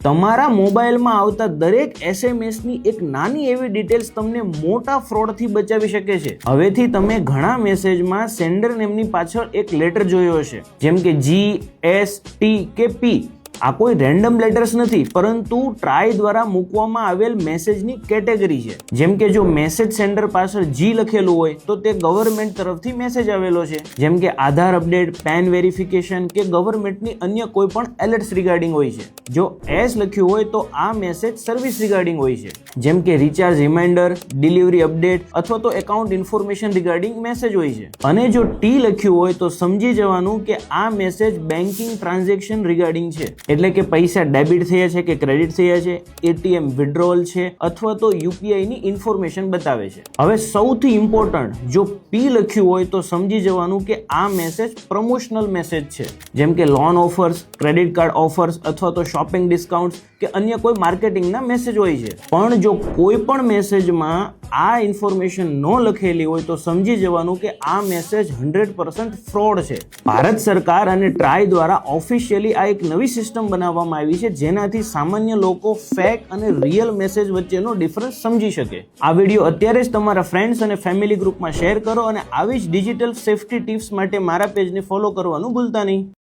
તમારા મોબાઈલમાં આવતા દરેક એસએમએસની એક નાની એવી ડિટેલ્સ તમને મોટા ફ્રોડથી બચાવી શકે છે. હવેથી તમે ઘણા મેસેજમાં સેન્ડર નેમની પાછળ એક લેટર જોયો હશે, જેમ કે GST કે P. આ કોઈ રેન્ડમ લેટર્સ નથી, પરંતુ ટ્રાય દ્વારા મૂકવામાં આવેલ મેસેજની કેટેગરી છે. જેમ કે જો મેસેજ સેન્ડર પાછળ G લખેલું હોય તો તે ગવર્મેન્ટ તરફથી મેસેજ આવેલો છે, જેમ કે આધાર અપડેટ, પેન વેરિફિકેશન કે ગવર્મેન્ટની અન્ય કોઈ પણ એલર્ટ્સ રિગાર્ડિંગ હોય છે. જો S લખ્યું હોય તો આ મેસેજ સર્વિસ રિગાર્ડિંગ હોય છે, જેમ કે રિચાર્જ રિમાઇન્ડર, ડિલિવરી અપડેટ અથવા તો એકાઉન્ટ ઇન્ફોર્મેશન રિગાર્ડિંગ મેસેજ હોય છે. અને જો T લખ્યું હોય તો સમજી જવાનું કે આ મેસેજ બેન્કિંગ ટ્રાન્ઝેક્શન રિગાર્ડિંગ છે, એટલે કે પૈસા ડેબિટ થયા છે કે ક્રેડિટ થયા છે, ATM વિડ્રોવલ છે અથવા તો UPI ની ઇન્ફોર્મેશન બતાવે છે. હવે સૌથી ઇમ્પોર્ટન્ટ, જો P લખ્યું હોય તો સમજી જવાનું કે આ મેસેજ પ્રમોશનલ મેસેજ છે, જેમ કે loan offers, credit card offers અથવા તો શોપિંગ ડિસ્કાઉન્ટ કે અન્ય કોઈ માર્કેટિંગના મેસેજ હોય છે. પણ જો કોઈ પણ મેસેજમાં આ ઇન્ફોર્મેશન ન લખેલી હોય તો સમજી જવાનું કે આ મેસેજ 100% ફ્રોડ છે. ભારત સરકાર અને ટ્રાય દ્વારા ઓફિશિયલી આ એક નવી સિસ્ટમ બનાવવામાં આવી છે, જેનાથી સામાન્ય લોકો ફેક અને રિયલ મેસેજ વચ્ચેનો ડિફરન્સ સમજી શકે. આ વિડીયો અત્યારે જ તમારા ફ્રેન્ડ્સ અને ફેમિલી ગ્રુપમાં શેર કરો અને આવી જ ડિજિટલ સેફ્ટી ટિપ્સ માટે મારા પેજને ફોલો કરવાનું ભૂલતા નહીં.